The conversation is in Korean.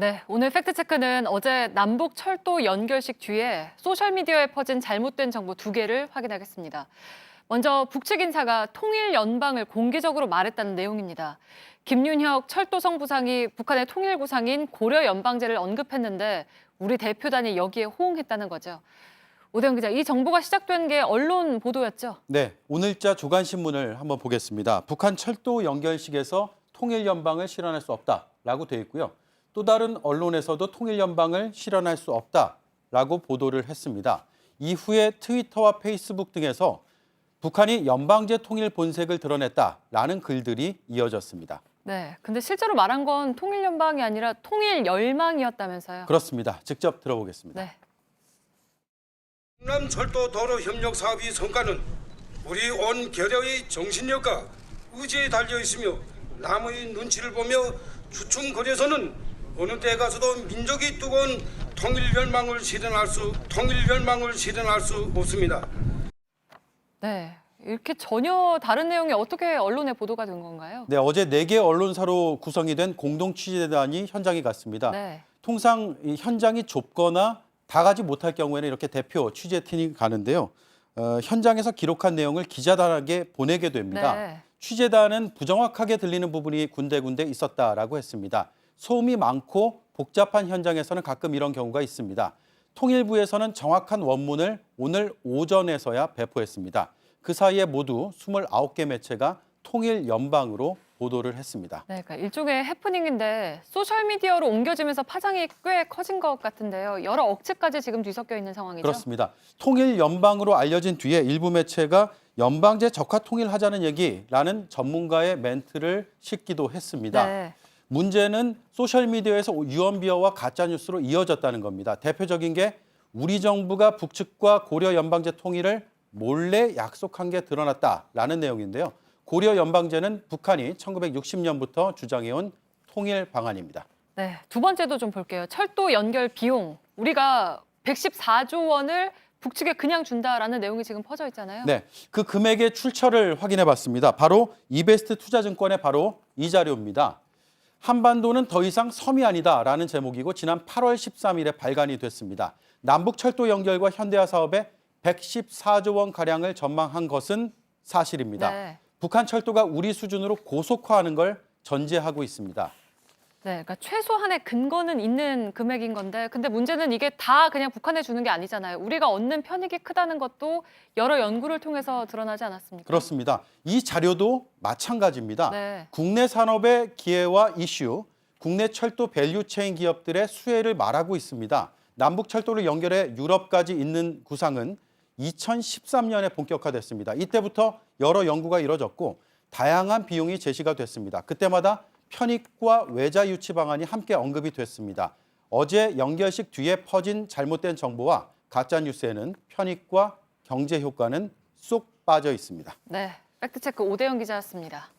네, 오늘 팩트체크는 어제 남북 철도 연결식 뒤에 소셜미디어에 퍼진 잘못된 정보 2개를 확인하겠습니다. 먼저 북측 인사가 통일연방을 공개적으로 말했다는 내용입니다. 김윤혁 철도성 부상이 북한의 통일 구상인 고려연방제를 언급했는데 우리 대표단이 여기에 호응했다는 거죠. 오대영 기자, 이 정보가 시작된 게 언론 보도였죠? 네, 오늘자 조간신문을 한번 보겠습니다. 북한 철도 연결식에서 통일연방을 실현할 수 없다라고 돼 있고요. 또 다른 언론에서도 통일연방을 실현할 수 없다라고 보도를 했습니다. 이후에 트위터와 페이스북 등에서 북한이 연방제 통일 본색을 드러냈다라는 글들이 이어졌습니다. 네, 근데 실제로 말한 건 통일연방이 아니라 통일열망이었다면서요? 그렇습니다. 직접 들어보겠습니다. 네. 충남철도 도로 협력 사업의 성과는 우리 온 결여의 정신력과 의지에 달려 있으며 남의 눈치를 보며 주춤거려서는 어느 때 가서도 민족이 뜨거운 통일열망을 실현할 수 없습니다. 네, 이렇게 전혀 다른 내용이 어떻게 언론에 보도가 된 건가요? 네, 어제 4개 언론사로 구성이 된 공동취재단이 현장에 갔습니다. 네. 통상 이 현장이 좁거나 다 가지 못할 경우에는 이렇게 대표 취재팀이 가는데요. 현장에서 기록한 내용을 기자단에게 보내게 됩니다. 네. 취재단은 부정확하게 들리는 부분이 군데군데 있었다라고 했습니다. 소음이 많고 복잡한 현장에서는 가끔 이런 경우가 있습니다. 통일부에서는 정확한 원문을 오늘 오전에서야 배포했습니다. 그 사이에 모두 29개 매체가 통일연방으로 보도를 했습니다. 네, 그러니까 일종의 해프닝인데 소셜미디어로 옮겨지면서 파장이 꽤 커진 것 같은데요. 여러 억측까지 지금 뒤섞여 있는 상황이죠? 그렇습니다. 통일연방으로 알려진 뒤에 일부 매체가 연방제 적화 통일하자는 얘기라는 전문가의 멘트를 싣기도 했습니다. 네. 문제는 소셜미디어에서 유언비어와 가짜뉴스로 이어졌다는 겁니다. 대표적인 게 우리 정부가 북측과 고려 연방제 통일을 몰래 약속한 게 드러났다라는 내용인데요. 고려 연방제는 북한이 1960년부터 주장해온 통일 방안입니다. 네, 두 번째도 좀 볼게요. 철도 연결 비용. 우리가 114조 원을 북측에 그냥 준다라는 내용이 지금 퍼져 있잖아요. 네, 그 금액의 출처를 확인해 봤습니다. 바로 이베스트 투자증권의 바로 이 자료입니다. 한반도는 더 이상 섬이 아니다라는 제목이고 지난 8월 13일에 발간이 됐습니다. 남북 철도 연결과 현대화 사업에 114조 원가량을 전망한 것은 사실입니다. 네. 북한 철도가 우리 수준으로 고속화하는 걸 전제하고 있습니다. 네, 그러니까 최소한의 근거는 있는 금액인 건데 근데 문제는 이게 다 그냥 북한에 주는 게 아니잖아요. 우리가 얻는 편익이 크다는 것도 여러 연구를 통해서 드러나지 않았습니까? 그렇습니다. 이 자료도 마찬가지입니다. 네. 국내 산업의 기회와 이슈, 국내 철도 밸류체인 기업들의 수혜를 말하고 있습니다. 남북 철도를 연결해 유럽까지 있는 구상은 2013년에 본격화됐습니다. 이때부터 여러 연구가 이뤄졌고 다양한 비용이 제시가 됐습니다. 그때마다 편익과 외자 유치 방안이 함께 언급이 됐습니다. 어제 연결식 뒤에 퍼진 잘못된 정보와 가짜 뉴스에는 편익과 경제 효과는 쏙 빠져 있습니다. 네, 팩트체크 오대영 기자였습니다.